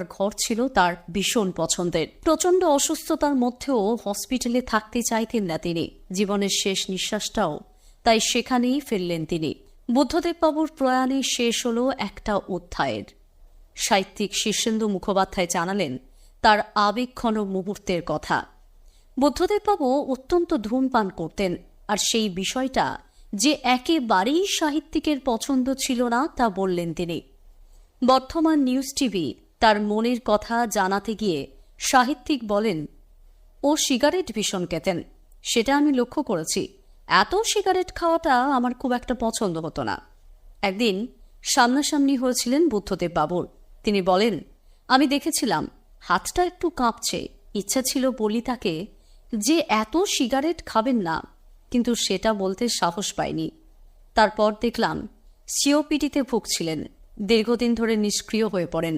ঘর ছিল তার ভীষণ পছন্দের। প্রচণ্ড অসুস্থতার মধ্যেও হসপিটালে থাকতে চাইতেন না তিনি। জীবনের শেষ নিঃশ্বাসটাও তাই সেখানেই ফেললেন তিনি। বুদ্ধদেববাবুর প্রয়াণে শেষ হল একটা অধ্যায়ের। সাহিত্যিক শীর্ষেন্দু মুখোপাধ্যায় জানালেন তার আবেগঘন মুহূর্তের কথা। বুদ্ধদেববাবু অত্যন্ত ধূমপান করতেন, আর সেই বিষয়টা যে একেবারেই সাহিত্যিকের পছন্দ ছিল না তা বললেন তিনি। বর্তমান নিউজ টিভি তার মনের কথা জানাতে গিয়ে সাহিত্যিক বলেন, ও সিগারেট ভীষণ খেতেন, সেটা আমি লক্ষ্য করেছি। এত সিগারেট খাওয়াটা আমার খুব একটা পছন্দ হতো না। একদিন সামনাসামনি হয়েছিলেন বুদ্ধদেব বাবুর। তিনি বলেন, আমি দেখেছিলাম হাতটা একটু কাঁপছে। ইচ্ছা ছিল বলি তাকে যে এত সিগারেট খাবেন না, কিন্তু সেটা বলতে সাহস পাইনি। তারপর দেখলাম সিওপিডিতে ভুগছিলেন, দীর্ঘদিন ধরে নিষ্ক্রিয় হয়ে পড়েন।